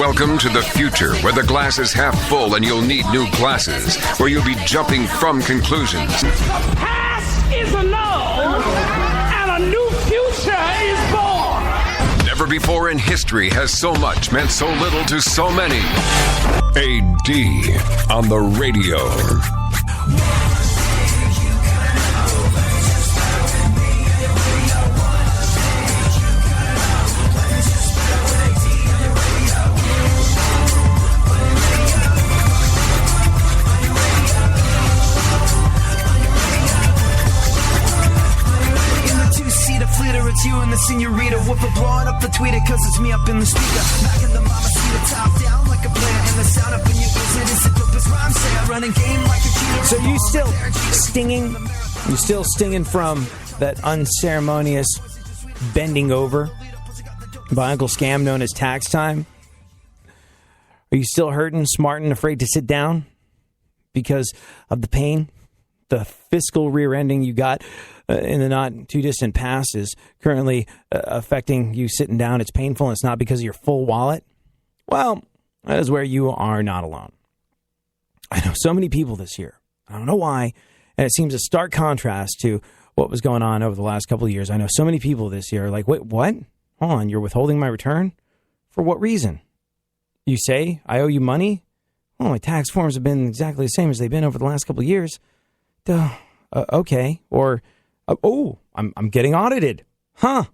Welcome to the future, where the glass is half full and you'll need new glasses, where you'll be jumping from conclusions. The past is annulled, and a new future is born. Never before in history has so much meant so little to so many. AD on the radio. It's you and the senorita. Woofer blowing up the tweeter, cause it's me up in the speaker. Back in the mama seat, top down like a player. And the sound up in your ears, it is the dopest rhyme. Say I run a game like a cheater. So you still stinging? You still stinging from that unceremonious bending over by Uncle Scam known as tax time? Are you still hurting, smarting, afraid to sit down because of the pain? The fiscal rear ending you got in the not too distant past is currently affecting you sitting down. It's painful, and it's not because of your full wallet. Well, that is where you are not alone. I know so many people this year. I don't know why, and it seems a stark contrast to what was going on over the last couple of years. I know so many people this year are like, wait, what? Hold on, you're withholding my return? For what reason? You say I owe you money? Well, my tax forms have been exactly the same as they've been over the last couple of years. Okay. Or, I'm getting audited. Huh.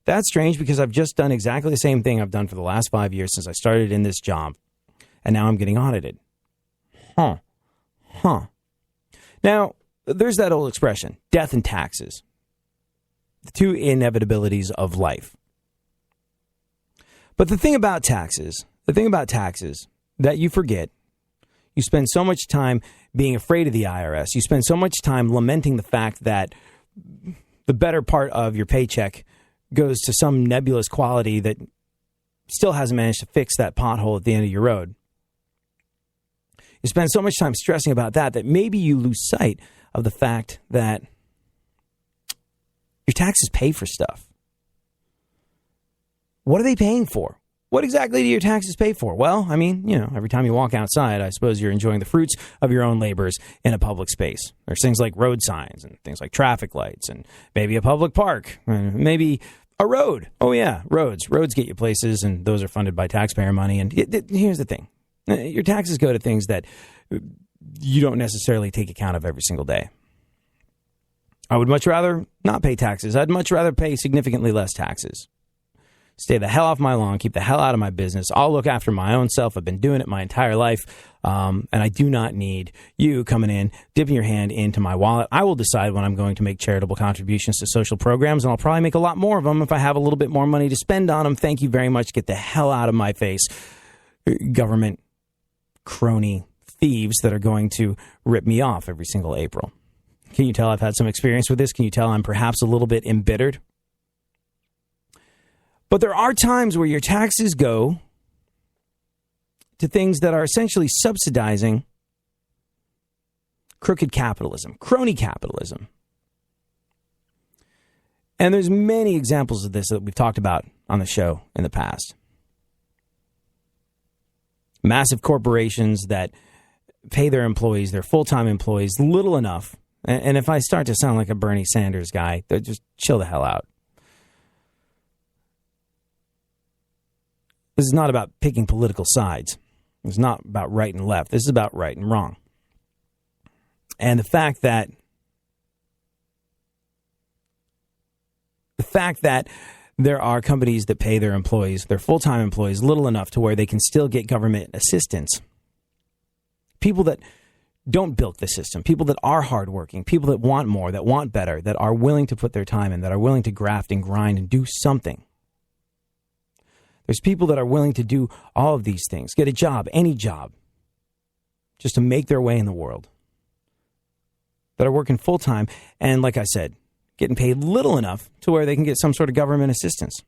That's strange because I've just done exactly the same thing I've done for the last 5 years since I started in this job. And now I'm getting audited. Huh. Now, there's that old expression, death and taxes. The two inevitabilities of life. But the thing about taxes that you forget, you spend so much time being afraid of the IRS. You spend so much time lamenting the fact that the better part of your paycheck goes to some nebulous quality that still hasn't managed to fix that pothole at the end of your road. You spend so much time stressing about that maybe you lose sight of the fact that your taxes pay for stuff. What are they paying for? What exactly do your taxes pay for? Well, I mean, every time you walk outside, I suppose you're enjoying the fruits of your own labors in a public space. There's things like road signs and things like traffic lights and maybe a public park, maybe a road. Oh, yeah, roads. Roads get you places, and those are funded by taxpayer money. And here's the thing. Your taxes go to things that you don't necessarily take account of every single day. I would much rather not pay taxes. I'd much rather pay significantly less taxes. Stay the hell off my lawn, keep the hell out of my business. I'll look after my own self. I've been doing it my entire life, and I do not need you coming in, dipping your hand into my wallet. I will decide when I'm going to make charitable contributions to social programs, and I'll probably make a lot more of them if I have a little bit more money to spend on them. Thank you very much. Get the hell out of my face. Government crony thieves that are going to rip me off every single April. Can you tell I've had some experience with this? Can you tell I'm perhaps a little bit embittered? But there are times where your taxes go to things that are essentially subsidizing crooked capitalism, crony capitalism. And there's many examples of this that we've talked about on the show in the past. Massive corporations that pay their employees, their full-time employees, little enough. And if I start to sound like a Bernie Sanders guy, just chill the hell out. This is not about picking political sides. It's not about right and left. This is about right and wrong. And the fact that there are companies that pay their employees, their full-time employees, little enough to where they can still get government assistance. People that don't bilk the system, people that are hardworking, people that want more, that want better, that are willing to put their time in, that are willing to graft and grind and do something. There's people that are willing to do all of these things, get a job, any job, just to make their way in the world, that are working full-time and, like I said, getting paid little enough to where they can get some sort of government assistance.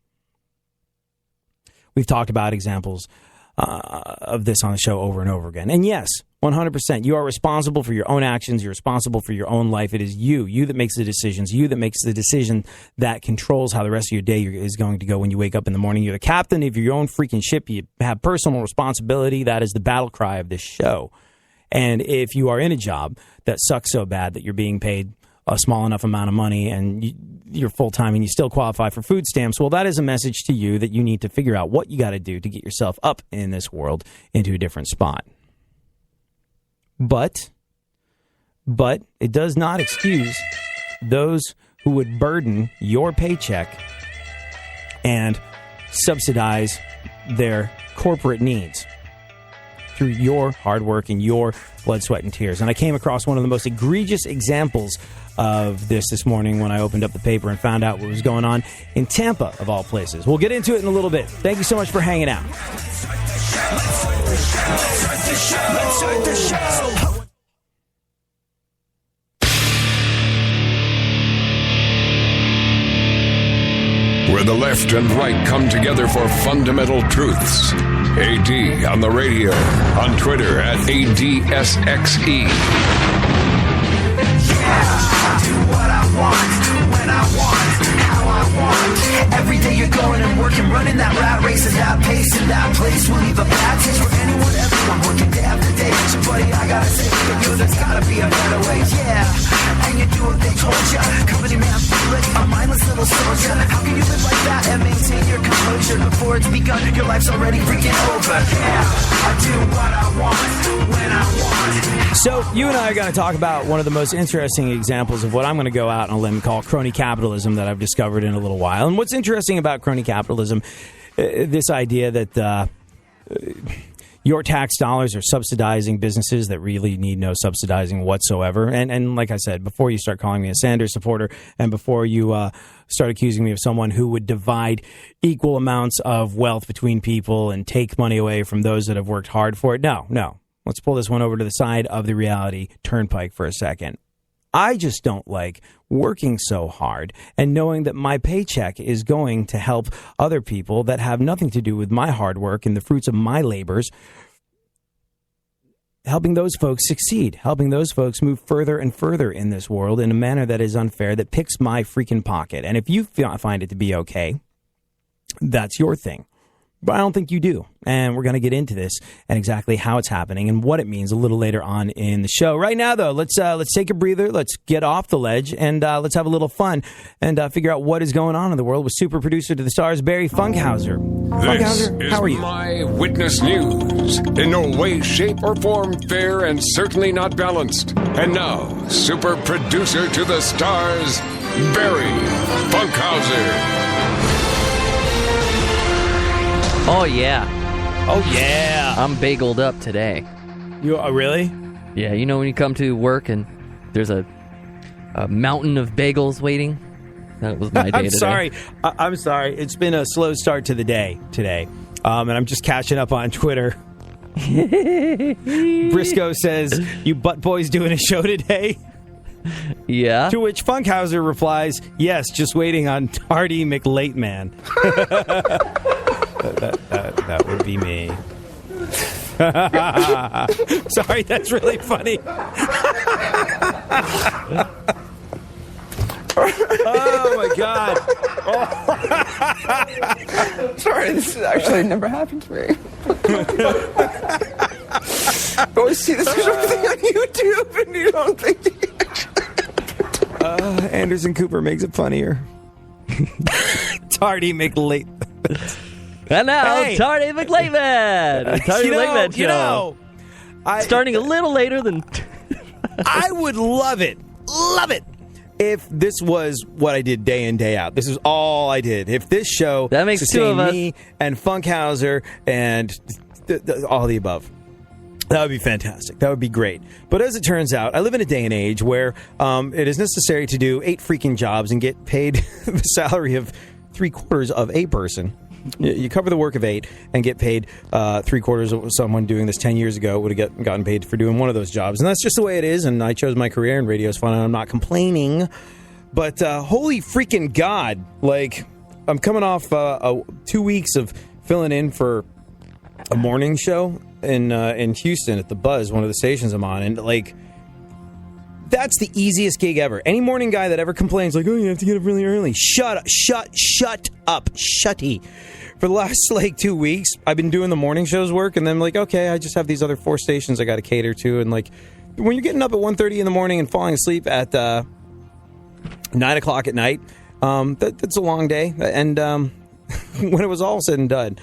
We've talked about examples of this on the show over and over again. And yes, 100%. You are responsible for your own actions. You're responsible for your own life. It is you that makes the decisions, you that makes the decision that controls how the rest of your day is going to go when you wake up in the morning. You're the captain of your own freaking ship. You have personal responsibility. That is the battle cry of this show. And if you are in a job that sucks so bad that you're being paid a small enough amount of money and you're full-time and you still qualify for food stamps, well, that is a message to you that you need to figure out what you got to do to get yourself up in this world into a different spot. But it does not excuse those who would burden your paycheck and subsidize their corporate needs through your hard work and your blood, sweat, and tears. And I came across one of the most egregious examples of this morning when I opened up the paper and found out what was going on in Tampa, of all places. We'll get into it in a little bit. Thank you so much for hanging out. Where the left and right come together for fundamental truths. AD on the radio, on Twitter at ADSXE. I do what I want, when I want, how I want. Every day you're going and working, running that rat race at that pace in that place will leave a bad taste for anyone, everyone working day after day. So buddy, I gotta say for you, there's gotta be a better way. Yeah, and you do what they told ya. Company man, feel it, a mindless little soldier. How can you live like that and maintain your composure before it's begun? Your life's already freaking over. Yeah, I do what I want, when I want. So you and I are going to talk about one of the most interesting examples of what I'm going to go out on a limb and call crony capitalism that I've discovered in a little while. And what's interesting about crony capitalism, this idea that your tax dollars are subsidizing businesses that really need no subsidizing whatsoever. And like I said, before you start calling me a Sanders supporter and before you start accusing me of someone who would divide equal amounts of wealth between people and take money away from those that have worked hard for it, no. Let's pull this one over to the side of the reality turnpike for a second. I just don't like working so hard and knowing that my paycheck is going to help other people that have nothing to do with my hard work and the fruits of my labors, helping those folks succeed, helping those folks move further and further in this world in a manner that is unfair, that picks my freaking pocket. And if you find it to be okay, that's your thing. But I don't think you do. And we're going to get into this and exactly how it's happening and what it means a little later on in the show. Right now, though, let's take a breather. Let's get off the ledge and let's have a little fun and figure out what is going on in the world with super producer to the stars, Barry Funkhauser. Funkhauser, how are you? This is My Witness News. In no way, shape, or form fair and certainly not balanced. And now, super producer to the stars, Barry Funkhauser. Oh, yeah. Oh, yeah. I'm bageled up today. You really? Yeah, you know when you come to work and there's a mountain of bagels waiting? That was my day today. I'm sorry. It's been a slow start to the day today. And I'm just catching up on Twitter. Briscoe says, you butt boys doing a show today? Yeah. To which Funkhauser replies, yes, just waiting on Tardy McLateman. That would be me. Sorry, that's really funny. Oh, my God. Oh. Sorry, this actually never happened to me. I always see this sort of thing on YouTube, and you don't think... Anderson Cooper makes it funnier. Tardy McLate. And now, hey. Tardy McLateman. Tardy McLateman show. Starting a little later than... I would love it, if this was what I did day in, day out. This is all I did. If this show that makes two of us, me and Funkhauser and all the above. That would be fantastic. That would be great. But as it turns out, I live in a day and age where it is necessary to do 8 freaking jobs and get paid the salary of 3/4 of a person. You cover the work of 8 and get paid 3/4 of someone doing this 10 years ago would have gotten paid for doing one of those jobs. And that's just the way it is. And I chose my career, and radio's fun, and I'm not complaining. But holy freaking God, like, I'm coming off 2 weeks of filling in for a morning show in Houston at the Buzz, one of the stations I'm on, and like that's the easiest gig ever. Any morning guy that ever complains like, oh, you have to get up really early. Shut up, shutty. For the last like 2 weeks, I've been doing the morning shows work, and then I'm like, okay, I just have these other 4 stations I got to cater to, and like when you're getting up at 1:30 in the morning and falling asleep at 9 o'clock at night, that's a long day. And when it was all said and done,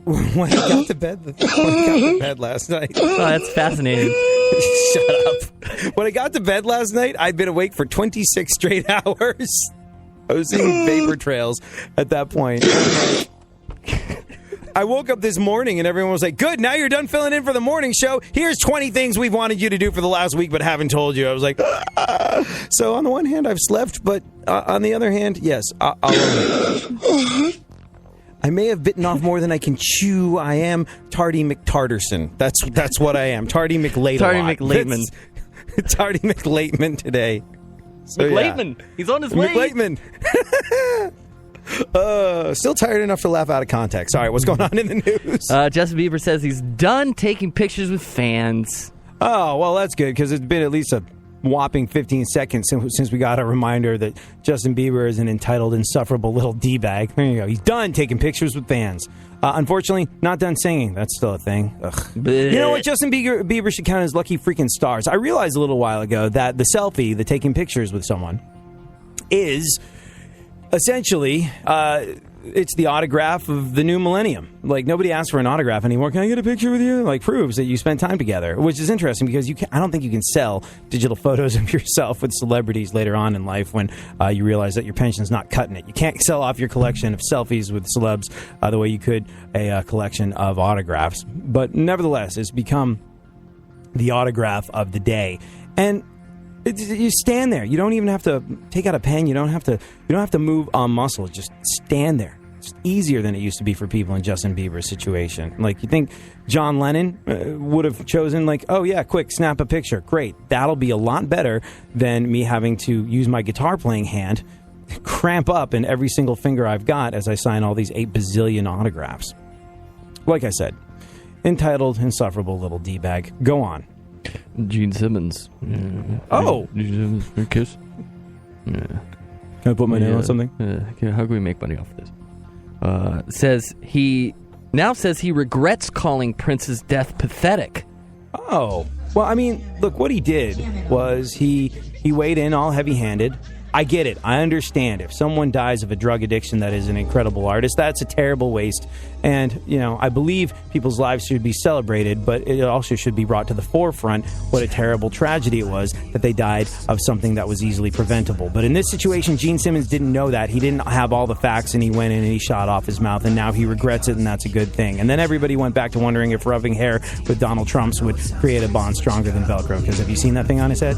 when I got to bed last night. Oh, that's fascinating. Shut up. When I got to bed last night, I'd been awake for 26 straight hours. I was seeing vapor trails at that point. I woke up this morning and everyone was like, good, now you're done filling in for the morning show. Here's 20 things we've wanted you to do for the last week but haven't told you. I was like, So on the one hand, I've slept, but on the other hand, yes, I'll own it. I may have bitten off more than I can chew. I am Tardy McTarterson. That's what I am. Tardy McLate. Tardy McLateman. Tardy McLateman today. So, McLateman. Yeah. He's on his way. McLateman. Still tired enough to laugh out of context. All right, what's going on in the news? Justin Bieber says he's done taking pictures with fans. Oh, well, that's good, because it's been at least a whopping 15 seconds since we got a reminder that Justin Bieber is an entitled, insufferable little D-bag. There you go. He's done taking pictures with fans. Unfortunately, not done singing. That's still a thing. Ugh. You know what? Justin Bieber should count as lucky freaking stars. I realized a little while ago that the selfie, the taking pictures with someone, is essentially it's the autograph of the new millennium. Like, nobody asks for an autograph anymore. Can I get a picture with you? Like, proves that you spent time together, which is interesting because I don't think you can sell digital photos of yourself with celebrities later on in life when you realize that your pension's not cutting it. You can't sell off your collection of selfies with celebs the way you could a collection of autographs. But nevertheless, it's become the autograph of the day. And you stand there. You don't even have to take out a pen. You don't have to move a muscle. Just stand there. It's easier than it used to be for people in Justin Bieber's situation. Like, you think John Lennon would have chosen, like, oh yeah, quick, snap a picture. Great. That'll be a lot better than me having to use my guitar playing hand, cramp up in every single finger I've got as I sign all these 8 bazillion autographs. Like I said, entitled, insufferable little D-bag. Go on. Gene Simmons. Oh! Gene Simmons for a kiss? Yeah. Can I put my name on something? How can we make money off this? Says he regrets calling Prince's death pathetic. Oh. Well, I mean, look, what he did was he weighed in all heavy-handed. I get it. I understand. If someone dies of a drug addiction that is an incredible artist, that's a terrible waste. And, I believe people's lives should be celebrated, but it also should be brought to the forefront what a terrible tragedy it was that they died of something that was easily preventable. But in this situation, Gene Simmons didn't know that. He didn't have all the facts, and he went in and he shot off his mouth, and now he regrets it, and that's a good thing. And then everybody went back to wondering if rubbing hair with Donald Trump's would create a bond stronger than Velcro, because have you seen that thing on his head?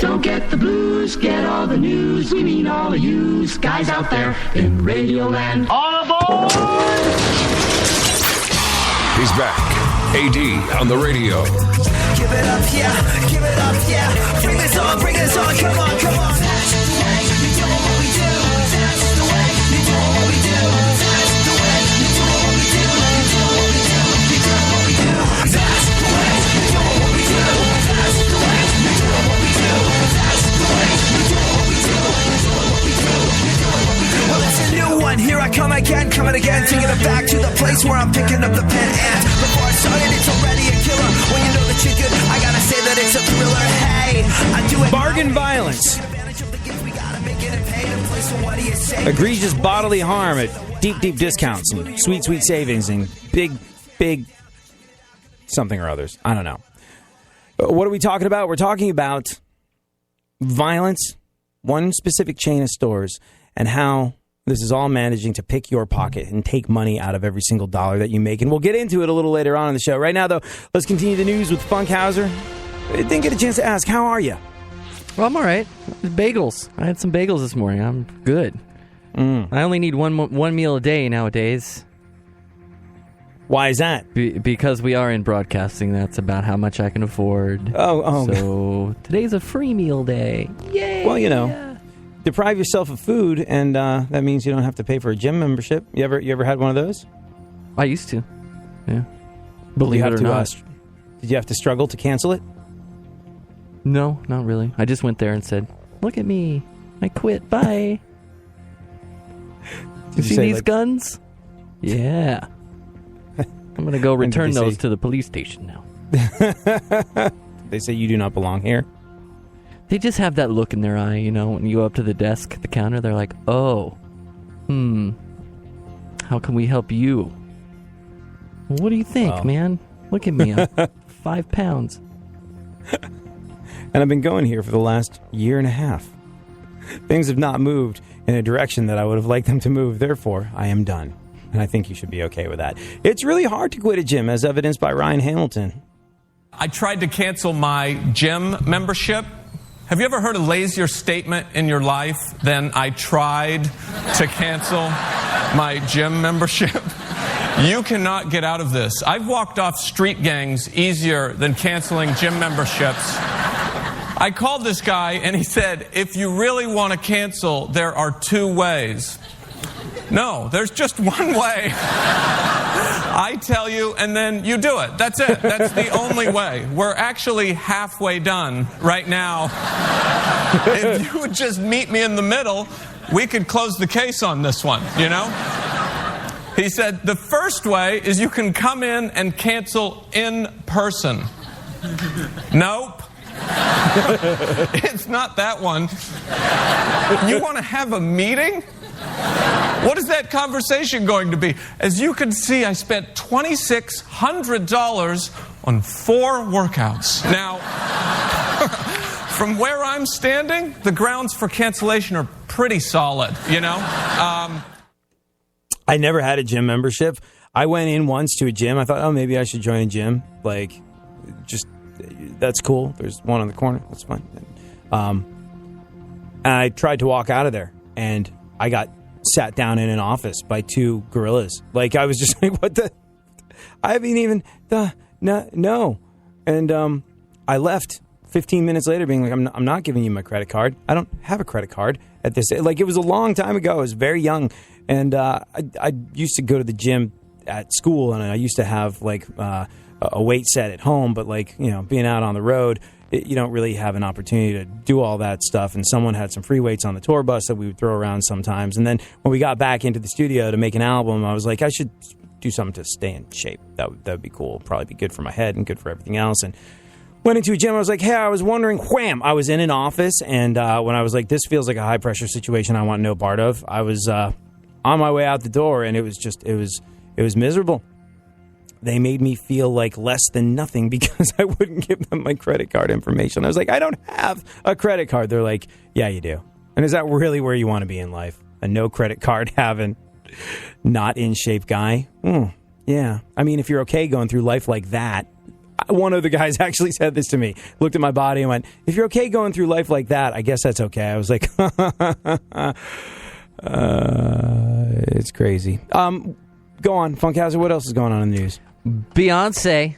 Don't get the blues, get all the news. We mean all of you guys out there in Radioland. All aboard! He's back. AD on the radio. Give it up, yeah. Give it up, yeah. Bring this on, come on, come on. That's the way you do what we do. That's the way you do what we do. That's the way you do what we do. You do what we do. You do what we do. That's the way you do what we do. That's the way you do what we do. That's the way you do what we do. You do what we do. You do what we do. Well, it's a new one. Here I come again, coming again, taking it back to the place where I'm picking up the pen. And before I started, it's already a killer. When you know that you're good, I gotta say that it's a thriller. Hey, I do it. Bargain violence. Egregious bodily harm at deep, deep discounts and sweet, sweet savings and big, big something or others. I don't know. What are we talking about? We're talking about violence, one specific chain of stores, and how this is all managing to pick your pocket and take money out of every single dollar that you make. And we'll get into it a little later on in the show. Right now, though, let's continue the news with Funkhauser. I didn't get a chance to ask, how are you? Well, I'm all right. Bagels. I had some bagels this morning. I'm good. I only need one meal a day nowadays. Why is that? Because we are in broadcasting. That's about how much I can afford. Oh. So today's a free meal day. Yay! Well, deprive yourself of food, and that means you don't have to pay for a gym membership. You ever had one of those? I used to. Yeah. Believe it or not. Did you have to struggle to cancel it? No, not really. I just went there and said, "Look at me. I quit. Bye." You see these guns? Yeah. I'm going to go return those to the police station now. They say you do not belong here. They just have that look in their eye, you know, when you go up to the desk at the counter, they're like, "Oh, how can we help you?" Well, what do you think, man? Look at me. I'm 5 pounds. And I've been going here for the last year and a half. Things have not moved in a direction that I would have liked them to move. Therefore, I am done. And I think you should be okay with that. It's really hard to quit a gym, as evidenced by Ryan Hamilton. I tried to cancel my gym membership. Have you ever heard a lazier statement in your life than "I tried to cancel my gym membership"? You cannot get out of this. I've walked off street gangs easier than canceling gym memberships. I called this guy and he said, "If you really want to cancel, there are 2 ways." No, there's just one way. I tell you, and then you do it. That's it. That's the only way. We're actually halfway done right now. If you would just meet me in the middle, we could close the case on this one, you know? He said, the first way is you can come in and cancel in person. Nope. It's not that one. You want to have a meeting? What is that conversation going to be? As you can see, I spent $2,600 on 4 workouts. Now, from where I'm standing, the grounds for cancellation are pretty solid, you know? I never had a gym membership. I went in once to a gym. I thought, maybe I should join a gym. Like, just, that's cool. There's one on the corner. That's fine. And I tried to walk out of there, and I got sat down in an office by 2 gorillas. Like, I was just like, what the? I haven't even, no. And I left 15 minutes later being like, I'm not giving you my credit card. I don't have a credit card at this. Like, it was a long time ago. I was very young. And I used to go to the gym at school, and I used to have, like, a weight set at home. But, like, you know, being out on the road, you don't really have an opportunity to do all that stuff. And someone had some free weights on the tour bus that we would throw around sometimes. And then when we got back into the studio to make an album, I was like, I should do something to stay in shape. That would be cool. Probably be good for my head and good for everything else. And went into a gym. I was like, hey, I was wondering, wham! I was in an office. And when I was like, this feels like a high-pressure situation I want no part of, I was on my way out the door, and it was miserable. They made me feel like less than nothing because I wouldn't give them my credit card information. I was like, I don't have a credit card. They're like, yeah, you do. And is that really where you want to be in life? A no credit card having, not in shape guy? Yeah. I mean, if you're okay going through life like that, one of the guys actually said this to me, looked at my body and went, if you're okay going through life like that, I guess that's okay. I was like, it's crazy. Go on, Funkhauser, what else is going on in the news? Beyonce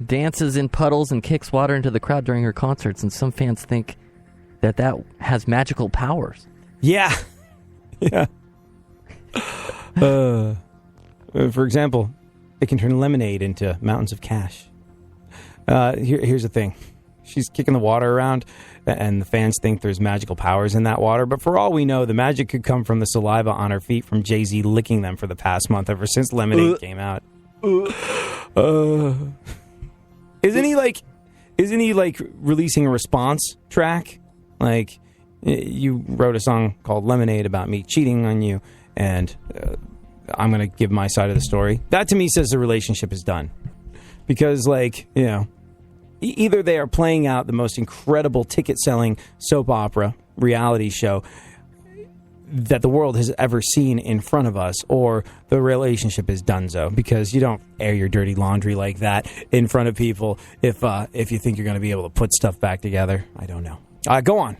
dances in puddles and kicks water into the crowd during her concerts, and some fans think that has magical powers. Yeah. Yeah. For example, it can turn lemonade into mountains of cash. Here's the thing. She's kicking the water around, and the fans think there's magical powers in that water. But for all we know, the magic could come from the saliva on her feet from Jay-Z licking them for the past month ever since Lemonade came out. Isn't he like releasing a response track? Like, you wrote a song called Lemonade about me cheating on you, and I'm going to give my side of the story. That to me says the relationship is done. Because, like, you know, either they are playing out the most incredible ticket-selling soap opera reality show that the world has ever seen in front of us, or the relationship is donezo, because you don't air your dirty laundry like that in front of people if you think you're going to be able to put stuff back together. I don't know. Go on.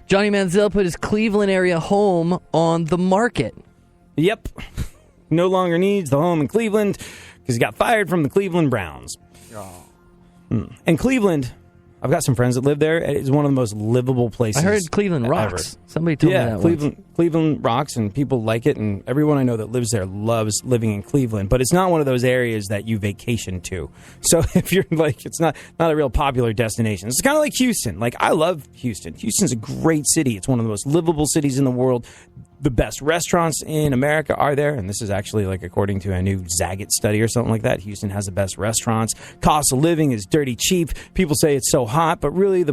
Johnny Manziel put his Cleveland area home on the market. Yep. No longer needs the home in Cleveland because he got fired from the Cleveland Browns. Oh. And Cleveland, I've got some friends that live there. It's one of the most livable places. I heard Cleveland rocks. Somebody told me that once. Cleveland rocks, and people like it, and everyone I know that lives there loves living in Cleveland. But it's not one of those areas that you vacation to. So if you're like, it's not a real popular destination. It's kind of like Houston. Like, I love Houston. Houston's a great city. It's one of the most livable cities in the world. The best restaurants in America are there, and this is actually like according to a new Zagat study or something like that. Houston has the best restaurants. Cost of living is dirty cheap. People say it's so hot, but really the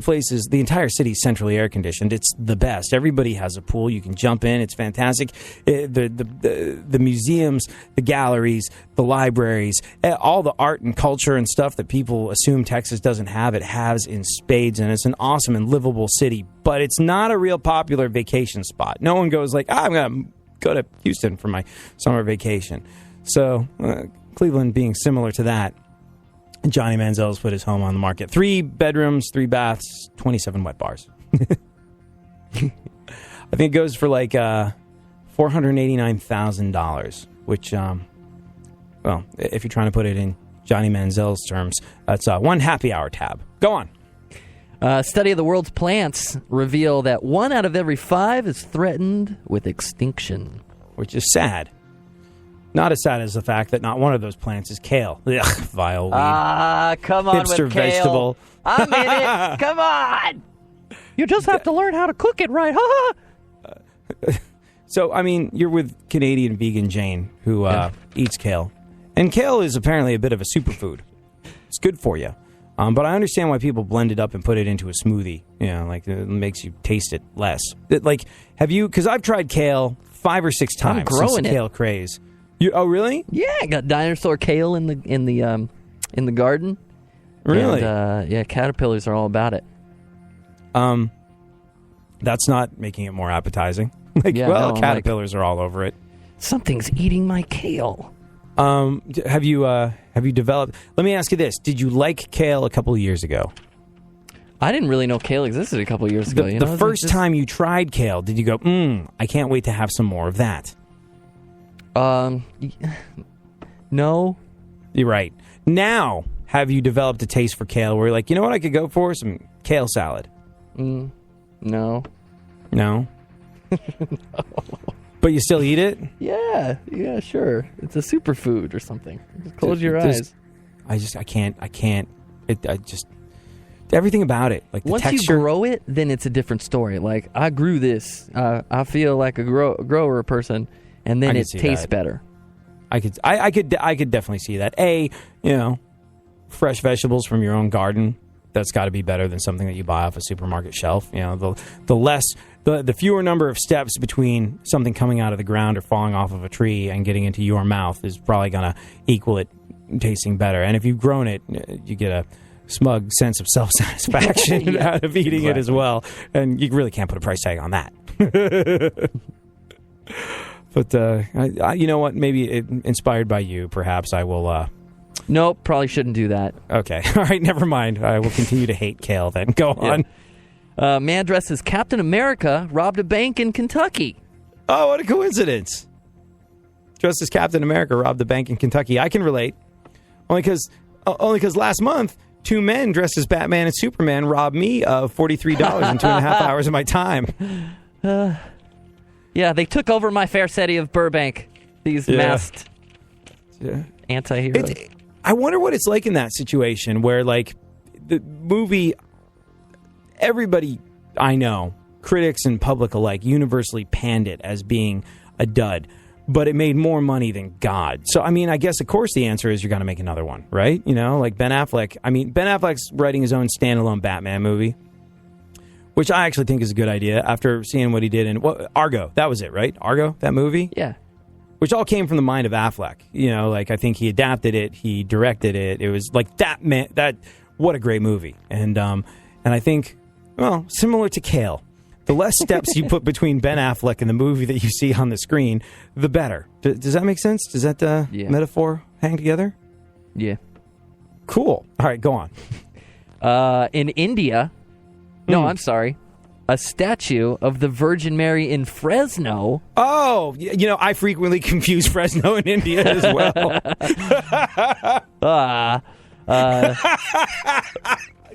entire city is centrally air conditioned. It's the best. Everybody has a pool. You can jump in. It's fantastic. The museums, the galleries, the libraries, all the art and culture and stuff that people assume Texas doesn't have, it has in spades, and it's an awesome and livable city. But it's not a real popular vacation spot. No one goes like, I'm going to go to Houston for my summer vacation. So Cleveland being similar to that, Johnny Manziel's put his home on the market. 3 bedrooms, 3 baths, 27 wet bars. I think it goes for like $489,000, which, well, if you're trying to put it in Johnny Manziel's terms, that's one happy hour tab. Go on. Study of the world's plants reveal that 1 out of every 5 is threatened with extinction. Which is sad. Not as sad as the fact that not one of those plants is kale. Ugh, vile weed. Come on Hipster with kale. vegetable. I'm in it. Come on. You just have to learn how to cook it right. So, I mean, you're with Canadian vegan Jane, who eats kale. And kale is apparently a bit of a superfood. It's good for you. But I understand why people blend it up and put it into a smoothie. You know, like it makes you taste it less. Have you? Because I've tried kale 5 or 6 times since the kale craze. Oh, really? Yeah, I got dinosaur kale in the garden. Really? And, yeah, caterpillars are all about it. That's not making it more appetizing. Caterpillars are all over it. Something's eating my kale. Have you developed? Let me ask you this: did you like kale a couple of years ago? I didn't really know kale existed a couple of years ago. The first time you tried kale, did you go, I can't wait to have some more of that? No. You're right. Now, have you developed a taste for kale where you're like, you know what I could go for? Some kale salad. No. No? No. But you still eat it? Yeah, sure. It's a superfood or something. Just close your eyes. I can't. Everything about it, like the once texture. You grow it, then it's a different story. Like, I grew this. I feel like a grower person, and then it tastes better. I could definitely see that. Fresh vegetables from your own garden. That's got to be better than something that you buy off a supermarket shelf. You know, the fewer number of steps between something coming out of the ground or falling off of a tree and getting into your mouth is probably going to equal it tasting better. And if you've grown it, you get a smug sense of self-satisfaction out of eating it as well. And you really can't put a price tag on that. But you know what? Maybe inspired by you, perhaps I will... Nope, probably shouldn't do that. Okay. All right, never mind. I will continue to hate kale then. Go on. Man dressed as Captain America robbed a bank in Kentucky. Oh, what a coincidence. Dressed as Captain America robbed a bank in Kentucky. I can relate. Only because last month, 2 men dressed as Batman and Superman robbed me of $43 in 2.5 hours of my time. Yeah, they took over my fair city of Burbank. These masked anti-heroes. I wonder what it's like in that situation where, like, the movie, everybody I know, critics and public alike, universally panned it as being a dud, but it made more money than God. So, I mean, I guess, of course, the answer is you're going to make another one, right? You know, like Ben Affleck. I mean, Ben Affleck's writing his own standalone Batman movie, which I actually think is a good idea after seeing what he did in Argo. That was it, right? Argo, that movie? Yeah. Which all came from the mind of Affleck. You know, like, I think he adapted it, he directed it. It was like what a great movie. And I think, well, similar to kale, the less steps you put between Ben Affleck and the movie that you see on the screen, the better. Does that make sense? Does that metaphor hang together? Yeah. Cool. All right, go on. In India, I'm sorry. A statue of the Virgin Mary in Fresno. Oh, you know, I frequently confuse Fresno and India as well.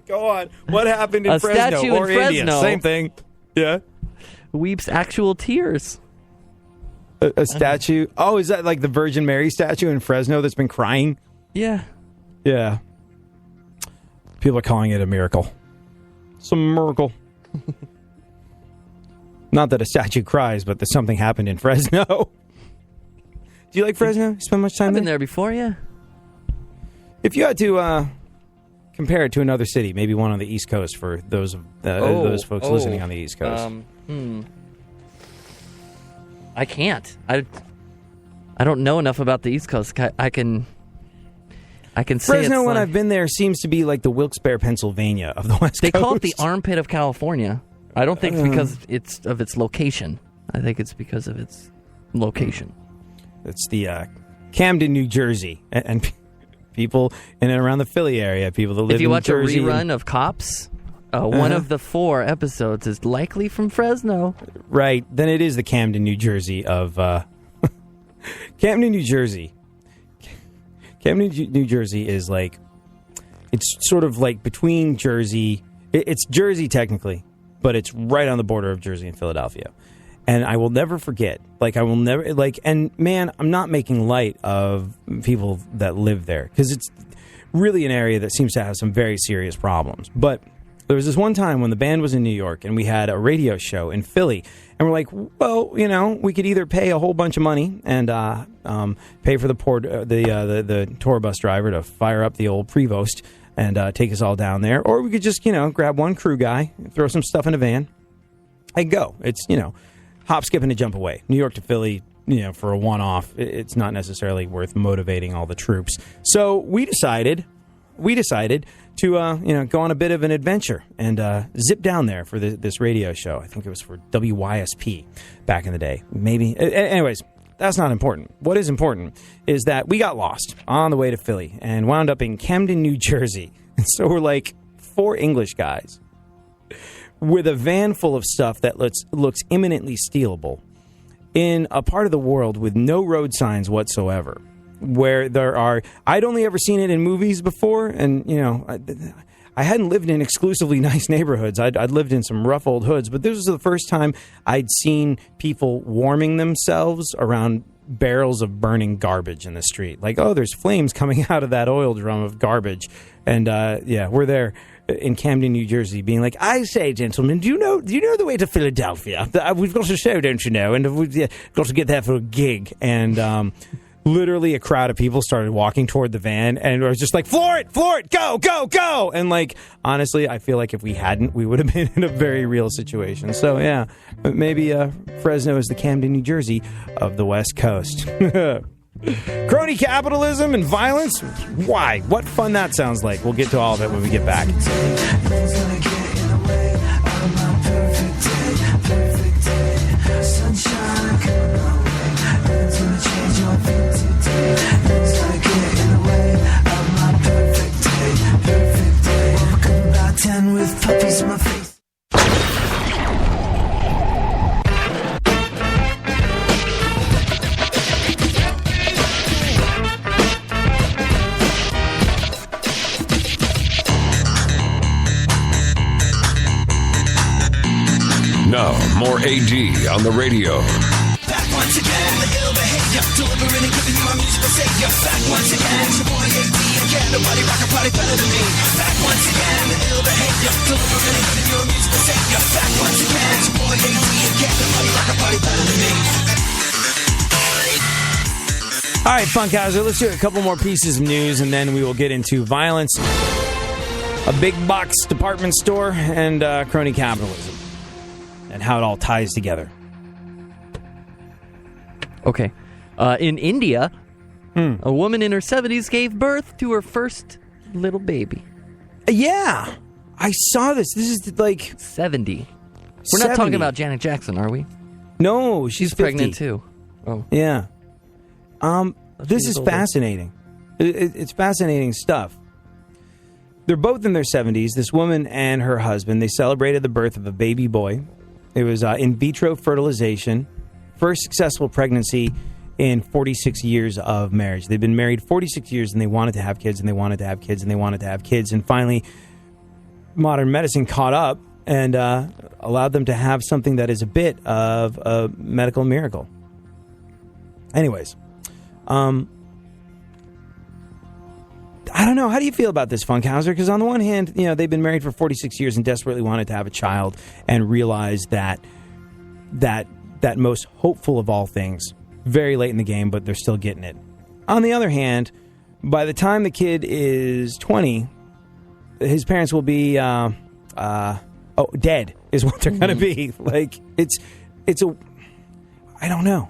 Go on. What happened in A Fresno statue or in India? Fresno. Same thing. Yeah. Weeps actual tears. A statue. Oh, is that like the Virgin Mary statue in Fresno that's been crying? Yeah. Yeah. People are calling it a miracle. It's a miracle. Not that a statue cries, but that something happened in Fresno. Do you like Fresno? You spend much time I've there? been there before, yeah. If you had to compare it to another city, maybe one on the East Coast for those folks listening on the East Coast. I can't. I don't know enough about the East Coast. I can say Fresno, it's when like, I've been there, seems to be like the Wilkes-Barre, Pennsylvania of the West Coast. They call it the armpit of California. I don't think it's because of its location. I think it's because of its location. It's the Camden, New Jersey, and people in and around the Philly area, people that live in If you watch Jersey. a rerun of Cops, one of the 4 episodes is likely from Fresno. Right, then it is the Camden, New Jersey of... Camden, New Jersey. Camden, New Jersey is like... It's sort of like between Jersey... It's Jersey, technically, but it's right on the border of Jersey and Philadelphia. And I will never forget, and man, I'm not making light of people that live there, because it's really an area that seems to have some very serious problems. But there was this one time when the band was in New York, and we had a radio show in Philly, and we're like, well, we could either pay a whole bunch of money and pay for the tour bus driver to fire up the old Prevost and take us all down there, or we could just, grab one crew guy, throw some stuff in a van, and go. It's, hop, skip, and a jump away. New York to Philly, for a one-off, it's not necessarily worth motivating all the troops. So we decided to, go on a bit of an adventure and zip down there for this radio show. I think it was for WYSP back in the day. Maybe. Anyways, that's not important. What is important is that we got lost on the way to Philly and wound up in Camden, New Jersey. And so we're like 4 English guys with a van full of stuff that looks imminently stealable in a part of the world with no road signs whatsoever, where I'd only ever seen it in movies before, and, I hadn't lived in exclusively nice neighborhoods. I'd lived in some rough old hoods, but this was the first time I'd seen people warming themselves around barrels of burning garbage in the street. Like, oh, there's flames coming out of that oil drum of garbage. And, we're there in Camden, New Jersey, being like, I say, gentlemen, do you know the way to Philadelphia? We've got a show, don't you know? And we've got to get there for a gig. And literally a crowd of people started walking toward the van, and I was just like, floor it, go, go, go. And honestly, I feel like if we hadn't, we would have been in a very real situation. So yeah, maybe Fresno is the Camden, New Jersey of the West Coast. Crony capitalism and violence? Why? What fun that sounds like. We'll get to all of it when we get back. With puppies in my face. Now, more AD on the radio. Back once again, the ill behavior, delivering and giving you my musical savior. Back once again, it's your boy AD again. Nobody rock a party better than me. Back once again, the ill behavior, delivering and giving you a musical savior. Back once again, it's your boy AD again. Nobody rock a party better than me. All right, Funkhauser, let's do a couple more pieces of news, and then we will get into violence, a big box department store, and crony capitalism, and how it all ties together. Okay. In India, a woman in her 70s gave birth to her first little baby. Yeah, I saw this. This is like 70. We're not talking about Janet Jackson, are we? No, she's 50. Pregnant too. Oh. Yeah. This is fascinating. It's fascinating stuff. They're both in their 70s. This woman and her husband, they celebrated the birth of a baby boy. It was in vitro fertilization. First successful pregnancy in 46 years of marriage. They've been married 46 years, and they wanted to have kids, and they wanted to have kids, and they wanted to have kids. And finally, modern medicine caught up and allowed them to have something that is a bit of a medical miracle. Anyways, I don't know. How do you feel about this, Funkhauser? Because on the one hand, they've been married for 46 years and desperately wanted to have a child and realized that most hopeful of all things very late in the game, but they're still getting it. On the other hand, by the time the kid is 20, his parents will be dead is what they're going to be. Like, it's I don't know.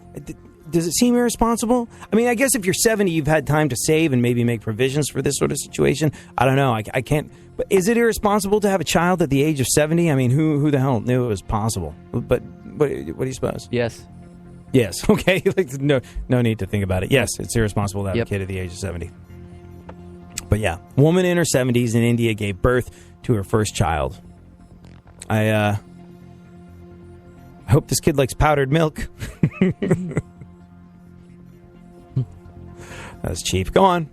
Does it seem irresponsible? I mean, I guess if you're 70, you've had time to save and maybe make provisions for this sort of situation. I don't know. I can't. But is it irresponsible to have a child at the age of 70? I mean, who the hell knew it was possible? But what do you suppose? Yes. Yes. Okay. Like, no need to think about it. Yes, it's irresponsible to have a kid at the age of 70. But yeah, woman in her 70s in India gave birth to her first child. I hope this kid likes powdered milk. That's cheap. Go on.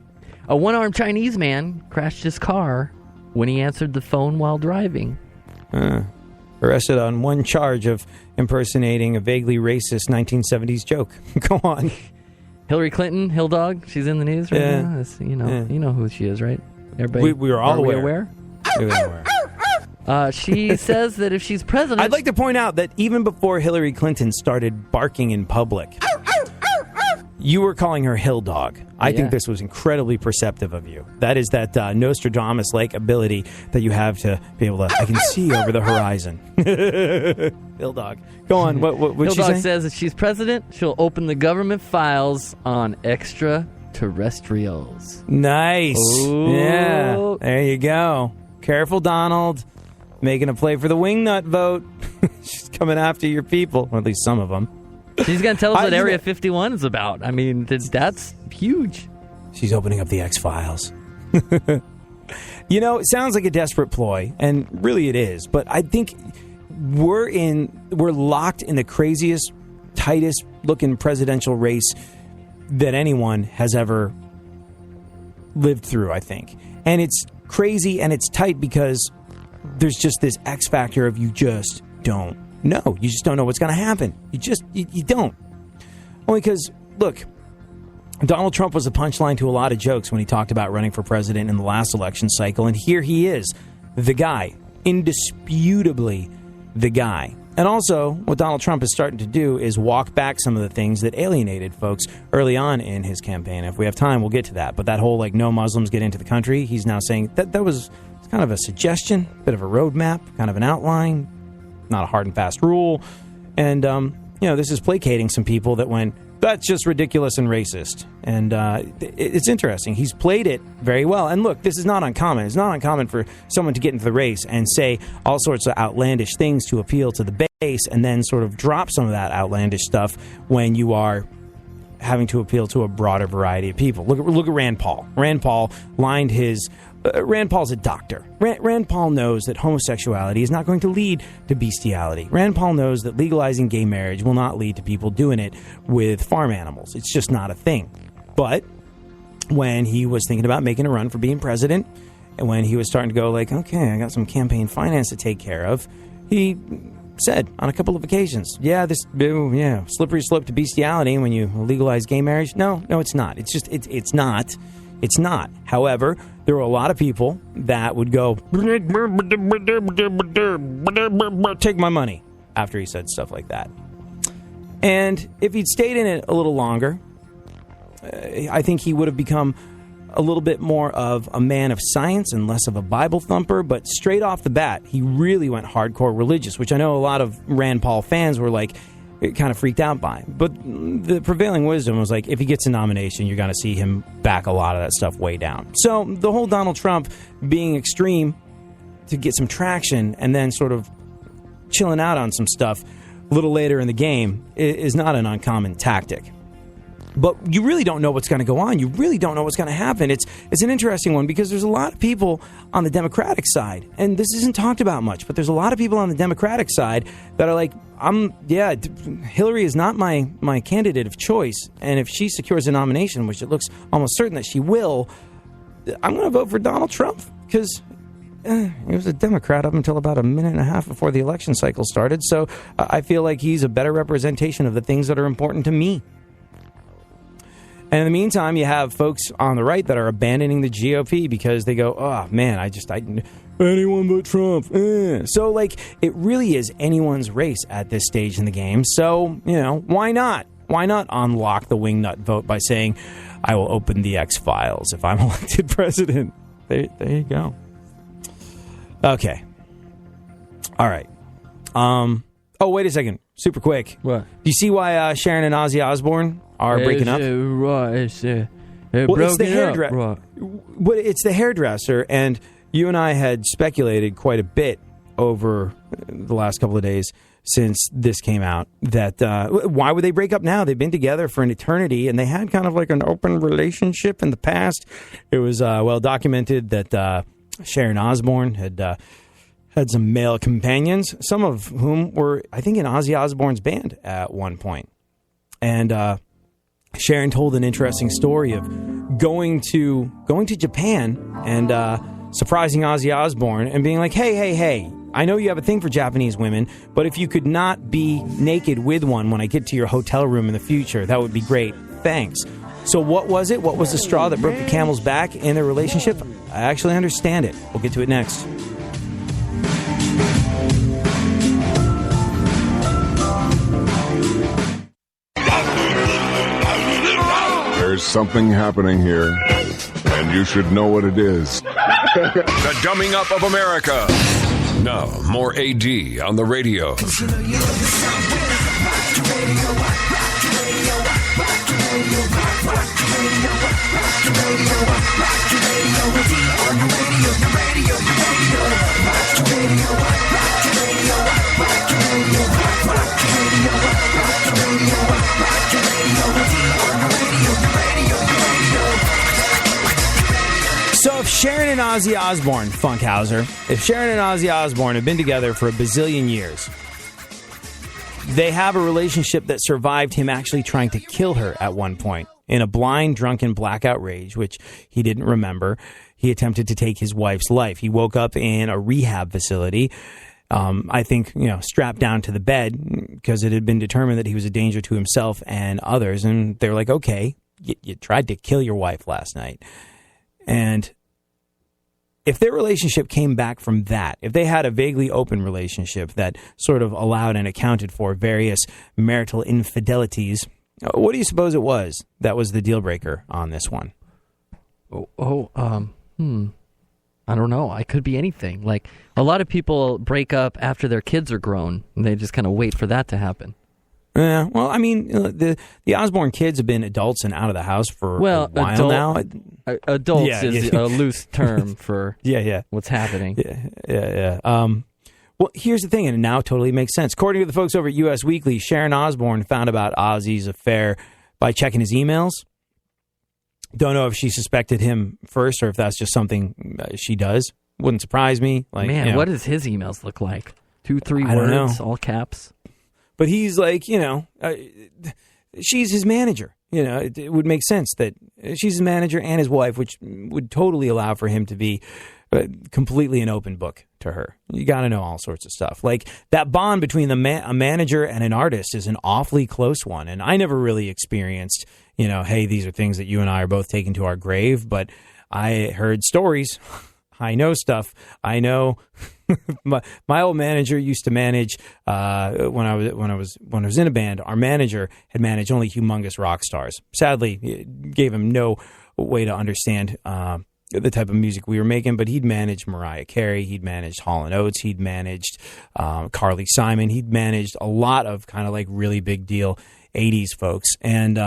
A one-armed Chinese man crashed his car when he answered the phone while driving. Arrested on one charge of impersonating a vaguely racist 1970s joke. Go on. Hillary Clinton, Hill Dog, she's in the news right now. You know who she is, right? Everybody, we were all aware. We were aware. She says that if she's president... I'd like to point out that even before Hillary Clinton started barking in public, you were calling her Hill Dog. I think this was incredibly perceptive of you. That is that Nostradamus-like ability that you have to be able to, I can see over the horizon. Hill Dog. Go on. What Hill she Dog say? says if she's president, she'll open the government files on extraterrestrials. Nice. Ooh. Yeah. There you go. Careful, Donald. Making a play for the wingnut vote. She's coming after your people, or at least some of them. She's going to tell us what Area 51 is about. I mean, that's huge. She's opening up the X-Files. It sounds like a desperate ploy, and really it is. But I think we're locked in the craziest, tightest-looking presidential race that anyone has ever lived through, I think. And it's crazy and it's tight because there's just this X factor of you just don't know. You just don't know what's going to happen. You don't. Only because, look, Donald Trump was a punchline to a lot of jokes when he talked about running for president in the last election cycle. And here he is, the guy, indisputably the guy. And also, what Donald Trump is starting to do is walk back some of the things that alienated folks early on in his campaign. If we have time, we'll get to that. But that whole, no Muslims get into the country, he's now saying that was kind of a suggestion, bit of a roadmap, kind of an outline, not a hard and fast rule. And, this is placating some people that went, that's just ridiculous and racist. And it's interesting. He's played it very well. And look, this is not uncommon. It's not uncommon for someone to get into the race and say all sorts of outlandish things to appeal to the base and then sort of drop some of that outlandish stuff when you are having to appeal to a broader variety of people. Look at Rand Paul. Rand Paul lined his... Rand Paul's a doctor. Rand Paul knows that homosexuality is not going to lead to bestiality. Rand Paul knows that legalizing gay marriage will not lead to people doing it with farm animals. It's just not a thing. But when he was thinking about making a run for being president, and when he was starting to go okay, I got some campaign finance to take care of, he said on a couple of occasions, slippery slope to bestiality when you legalize gay marriage. No, it's not. It's not. It's not. However, there were a lot of people that would go, take my money, after he said stuff like that. And if he'd stayed in it a little longer, I think he would have become a little bit more of a man of science and less of a Bible thumper. But straight off the bat, he really went hardcore religious, which I know a lot of Rand Paul fans were kind of freaked out by. But the prevailing wisdom was if he gets a nomination, you're going to see him back a lot of that stuff way down. So the whole Donald Trump being extreme to get some traction and then sort of chilling out on some stuff a little later in the game is not an uncommon tactic. But you really don't know what's going to go on. You really don't know what's going to happen. It's an interesting one because there's a lot of people on the Democratic side, and this isn't talked about much, but there's a lot of people on the Democratic side that are Hillary is not my candidate of choice, and if she secures a nomination, which it looks almost certain that she will, I'm going to vote for Donald Trump because he was a Democrat up until about a minute and a half before the election cycle started. So I feel like he's a better representation of the things that are important to me. And in the meantime, you have folks on the right that are abandoning the GOP because they go, oh, man, anyone but Trump. So, like, it really is anyone's race at this stage in the game. So, why not? Why not unlock the wingnut vote by saying, I will open the X-Files if I'm elected president? There you go. Okay. All right. Oh, wait a second. Super quick. What? Do you see why Sharon and Ozzy Osbourne are breaking up? It's the hairdresser. Right. But it's the hairdresser, and you and I had speculated quite a bit over the last couple of days since this came out that why would they break up now? They've been together for an eternity, and they had kind of like an open relationship in the past. It was well documented that Sharon Osbourne had some male companions, some of whom were, I think, in Ozzy Osbourne's band at one point. And Sharon told an interesting story of going to Japan and surprising Ozzy Osbourne and being like, hey, I know you have a thing for Japanese women, but if you could not be naked with one when I get to your hotel room in the future, that would be great. Thanks. So what was it? What was the straw that broke the camel's back in their relationship? I actually understand it. We'll get to it next. There's something happening here, and you should know what it is. The Dumbing Up of America. Now, more AD on the radio. So if Sharon and Ozzy Osbourne, Funkhauser, if Sharon and Ozzy Osbourne have been together for a bazillion years, they have a relationship that survived him actually trying to kill her at one point. In a blind, drunken blackout rage, which he didn't remember, he attempted to take his wife's life. He woke up in a rehab facility, I think, strapped down to the bed because it had been determined that he was a danger to himself and others. And they were like, okay, you tried to kill your wife last night. And if their relationship came back from that, if they had a vaguely open relationship that sort of allowed and accounted for various marital infidelities, what do you suppose it was that was the deal breaker on this one? I don't know. It could be anything. Like, a lot of people break up after their kids are grown, and they just kind of wait for that to happen. Yeah, well, I mean, the Osbourne kids have been adults and out of the house for a while now. Adults is a loose term for what's happening. Yeah. Well, here's the thing, and it now totally makes sense. According to the folks over at US Weekly, Sharon Osbourne found about Ozzy's affair by checking his emails. Don't know if she suspected him first or if that's just something she does. Wouldn't surprise me. Like, man, what does his emails look like? 2-3 words, all caps. But he's like, she's his manager. It would make sense that she's his manager and his wife, which would totally allow for him to be completely an open book to her. You got to know all sorts of stuff. Like, that bond between a manager and an artist is an awfully close one. And I never really experienced, hey, these are things that you and I are both taking to our grave. But I heard stories. I know stuff. I know my old manager used to manage when I was in a band. Our manager had managed only humongous rock stars. Sadly, it gave him no way to understand the type of music we were making. But he'd managed Mariah Carey. He'd managed Hall & Oates. He'd managed Carly Simon. He'd managed a lot of kind of like really big deal 80s folks. And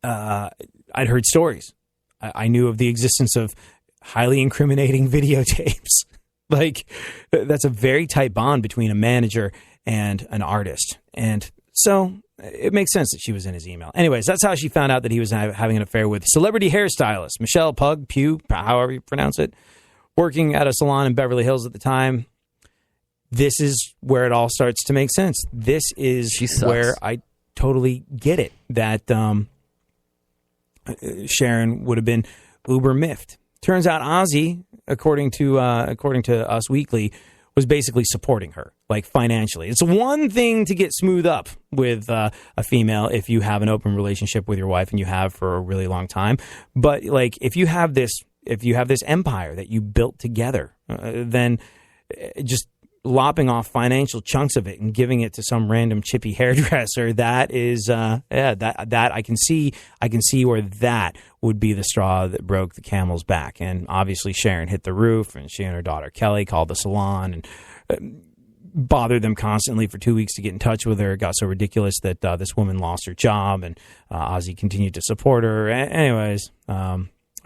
I'd heard stories. I knew of the existence of highly incriminating videotapes. Like, that's a very tight bond between a manager and an artist. And so it makes sense that she was in his email. Anyways, that's how she found out that he was having an affair with celebrity hairstylist Michelle Pugh, however you pronounce it, working at a salon in Beverly Hills at the time. This is where it all starts to make sense. This is where I totally get it, that Sharon would have been uber miffed. Turns out Ozzy according to Us Weekly, was basically supporting her, like financially. It's one thing to get smooth up with a female if you have an open relationship with your wife and you have for a really long time. But like if you have this empire that you built together, then just lopping off financial chunks of it and giving it to some random chippy hairdresser, that is that I can see where that would be the straw that broke the camel's back. And obviously Sharon hit the roof, and she and her daughter Kelly called the salon and bothered them constantly for 2 weeks to get in touch with her. It got so ridiculous that this woman lost her job, and Ozzy continued to support her. Anyways,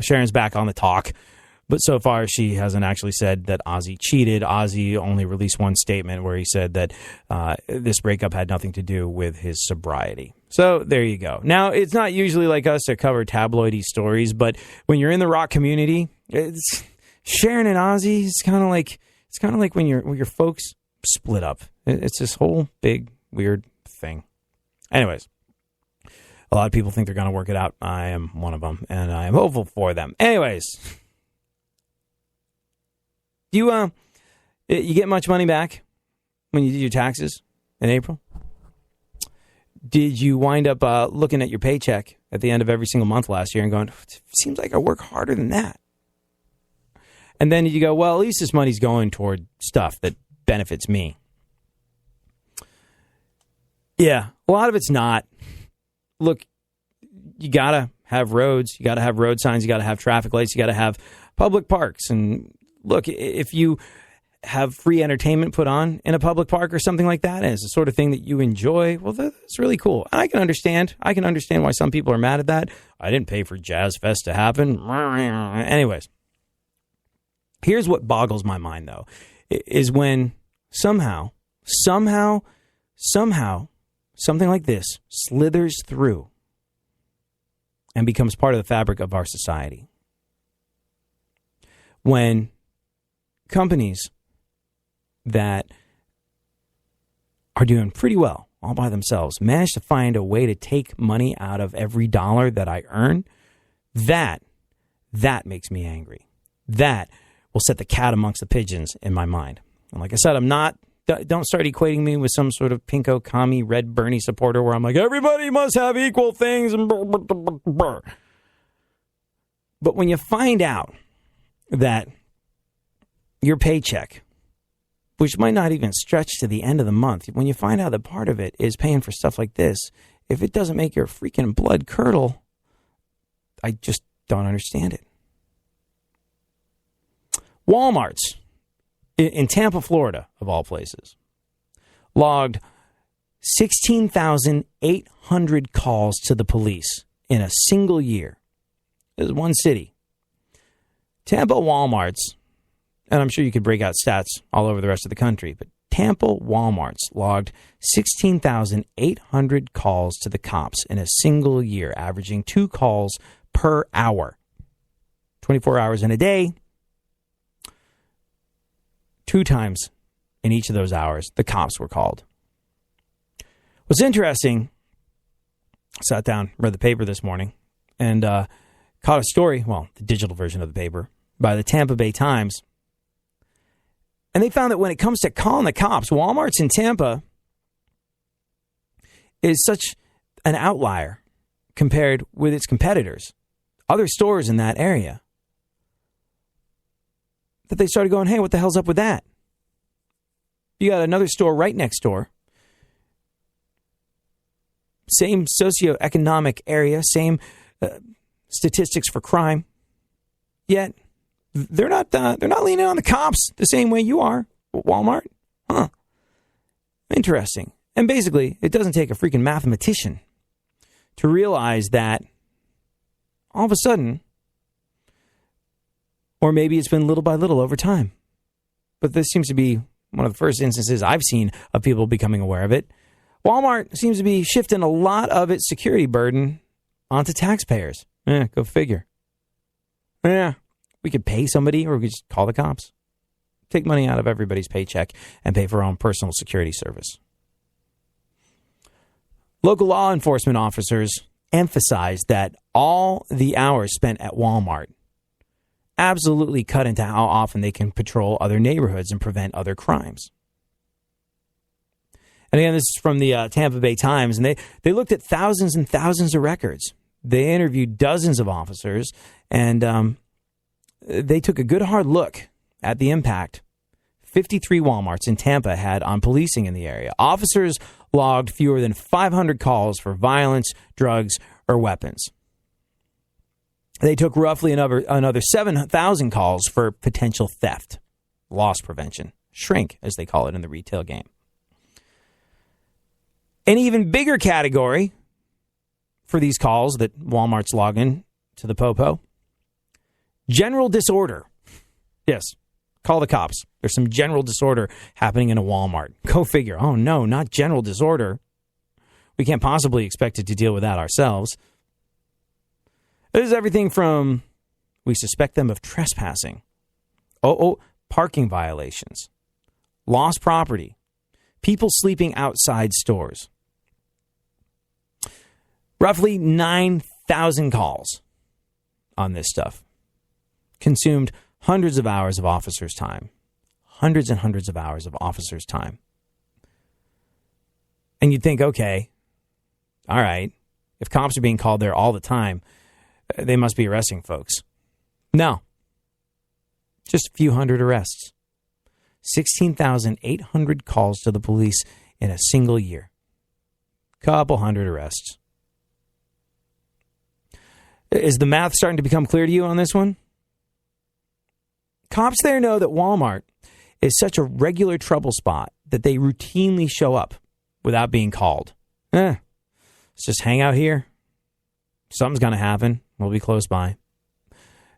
Sharon's back on the talk. But so far, she hasn't actually said that Ozzy cheated. Ozzy only released one statement where he said that this breakup had nothing to do with his sobriety. So there you go. Now, it's not usually like us to cover tabloidy stories, but when you're in the rock community, it's Sharon and Ozzy. It's kind of like when your folks split up. It's this whole big weird thing. Anyways, a lot of people think they're going to work it out. I am one of them, and I am hopeful for them. Anyways. You get much money back when you did your taxes in April? Did you wind up looking at your paycheck at the end of every single month last year and going, it seems like I work harder than that? And then you go, well, at least this money's going toward stuff that benefits me. Yeah, a lot of it's not. Look, you got to have roads. You got to have road signs. You got to have traffic lights. You got to have public parks. And look, if you have free entertainment put on in a public park or something like that, and it's the sort of thing that you enjoy, well, that's really cool. And I can understand why some people are mad at that. I didn't pay for Jazz Fest to happen. Anyways, here's what boggles my mind, though, is when somehow, something like this slithers through and becomes part of the fabric of our society. When companies that are doing pretty well all by themselves manage to find a way to take money out of every dollar that I earn, that makes me angry. That will set the cat amongst the pigeons in my mind. And like I said, don't start equating me with some sort of pinko commie red Bernie supporter where I'm like, everybody must have equal things. And blah, blah, blah, blah. But when you find out that your paycheck, which might not even stretch to the end of the month, when you find out that part of it is paying for stuff like this, if it doesn't make your freaking blood curdle, I just don't understand it. Walmart's in Tampa, Florida, of all places, logged 16,800 calls to the police in a single year. This is one city. Tampa Walmart's, and I'm sure you could break out stats all over the rest of the country, but Tampa Walmart's logged 16,800 calls to the cops in a single year, averaging 2 calls per hour. 24 hours in a day. 2 times in each of those hours, the cops were called. What's interesting, I sat down, read the paper this morning, and caught a story, well, the digital version of the paper, by the Tampa Bay Times. And they found that when it comes to calling the cops, Walmart's in Tampa is such an outlier compared with its competitors, other stores in that area, that they started going, hey, what the hell's up with that? You got another store right next door. Same socioeconomic area, same statistics for crime. Yet they're not leaning on the cops the same way you are. Walmart? Huh. Interesting. And basically, it doesn't take a freaking mathematician to realize that all of a sudden, or maybe it's been little by little over time, but this seems to be one of the first instances I've seen of people becoming aware of it. Walmart seems to be shifting a lot of its security burden onto taxpayers. Go figure. Yeah, we could pay somebody or we could just call the cops. Take money out of everybody's paycheck and pay for our own personal security service. Local law enforcement officers emphasize that all the hours spent at Walmart absolutely cut into how often they can patrol other neighborhoods and prevent other crimes. And again, this is from the Tampa Bay Times, and they looked at thousands and thousands of records. They interviewed dozens of officers, and they took a good hard look at the impact 53 Walmarts in Tampa had on policing in the area. Officers logged fewer than 500 calls for violence, drugs, or weapons. They took roughly another 7,000 calls for potential theft, loss prevention, shrink, as they call it in the retail game. An even bigger category for these calls that Walmart's log in to the Popo: general disorder. Yes, call the cops. There's some general disorder happening in a Walmart. Go figure. Oh, no, not general disorder. We can't possibly expect it to deal with that ourselves. This is everything from, we suspect them of trespassing, parking violations, lost property, people sleeping outside stores. Roughly 9,000 calls on this stuff. Consumed hundreds of hours of officers' time. Hundreds and hundreds of hours of officers' time. And you'd think, okay, all right, if cops are being called there all the time, they must be arresting folks. No. Just a few hundred arrests. 16,800 calls to the police in a single year. Couple hundred arrests. Is the math starting to become clear to you on this one? Cops there know that Walmart is such a regular trouble spot that they routinely show up without being called. Let's just hang out here. Something's going to happen. We'll be close by.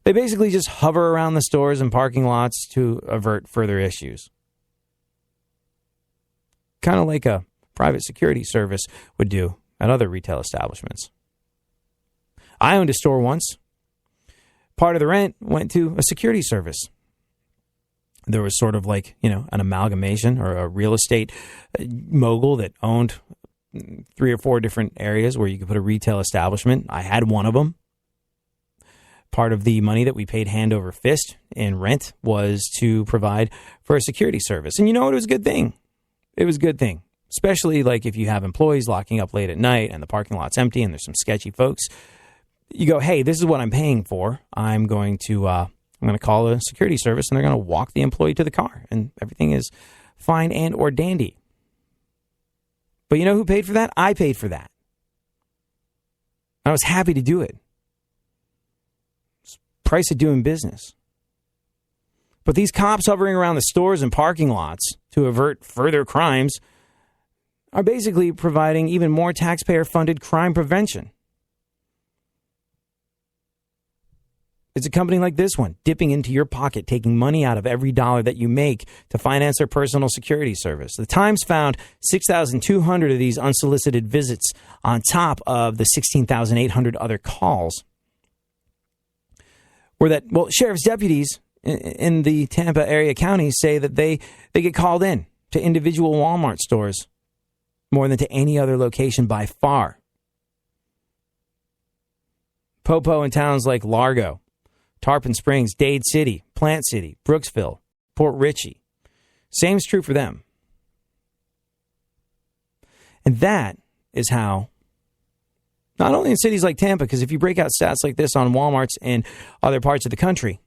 They basically just hover around the stores and parking lots to avert further issues. Kind of like a private security service would do at other retail establishments. I owned a store once. Part of the rent went to a security service. There was sort of like, an amalgamation or a real estate mogul that owned 3 or 4 different areas where you could put a retail establishment. I had one of them. Part of the money that we paid hand over fist in rent was to provide for a security service. And you know what? It was a good thing. It was a good thing. Especially like if you have employees locking up late at night and the parking lot's empty and there's some sketchy folks. You go, hey, this is what I'm paying for. I'm going to call a security service, and they're going to walk the employee to the car, and everything is fine and or dandy. But you know who paid for that? I paid for that. I was happy to do it. It's the price of doing business. But these cops hovering around the stores and parking lots to avert further crimes are basically providing even more taxpayer-funded crime prevention. It's a company like this one, dipping into your pocket, taking money out of every dollar that you make to finance their personal security service. The Times found 6,200 of these unsolicited visits on top of the 16,800 other calls. Sheriff's deputies in the Tampa area counties say that they get called in to individual Walmart stores more than to any other location by far. Popo in towns like Largo, Tarpon Springs, Dade City, Plant City, Brooksville, Port Richey. Same's true for them. And that is how, not only in cities like Tampa, because if you break out stats like this on Walmarts in other parts of the country,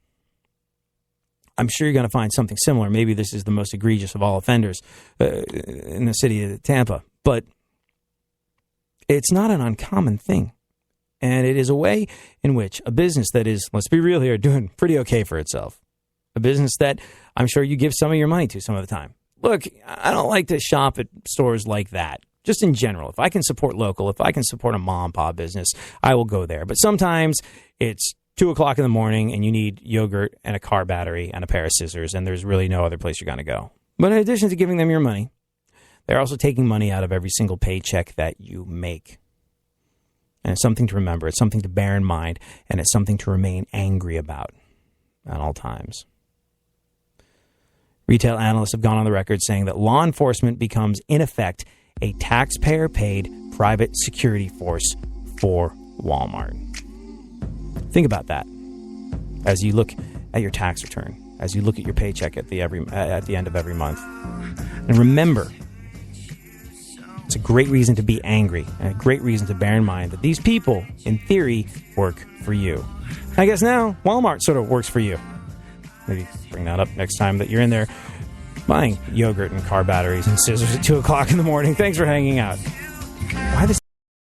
I'm sure you're going to find something similar. Maybe this is the most egregious of all offenders in the city of Tampa. But it's not an uncommon thing. And it is a way in which a business that is, let's be real here, doing pretty okay for itself. A business that I'm sure you give some of your money to some of the time. Look, I don't like to shop at stores like that. Just in general, if I can support local, if I can support a mom and pop business, I will go there. But sometimes it's 2 o'clock in the morning and you need yogurt and a car battery and a pair of scissors, and there's really no other place you're going to go. But in addition to giving them your money, they're also taking money out of every single paycheck that you make. And it's something to remember. It's something to bear in mind. And it's something to remain angry about at all times. Retail analysts have gone on the record saying that law enforcement becomes, in effect, a taxpayer-paid private security force for Walmart. Think about that as you look at your tax return as you look at your paycheck at the end of every month. And remember, it's a great reason to be angry and a great reason to bear in mind that these people, in theory, work for you. I guess now Walmart sort of works for you. Maybe bring that up next time that you're in there buying yogurt and car batteries and scissors at 2 o'clock in the morning. Thanks for hanging out.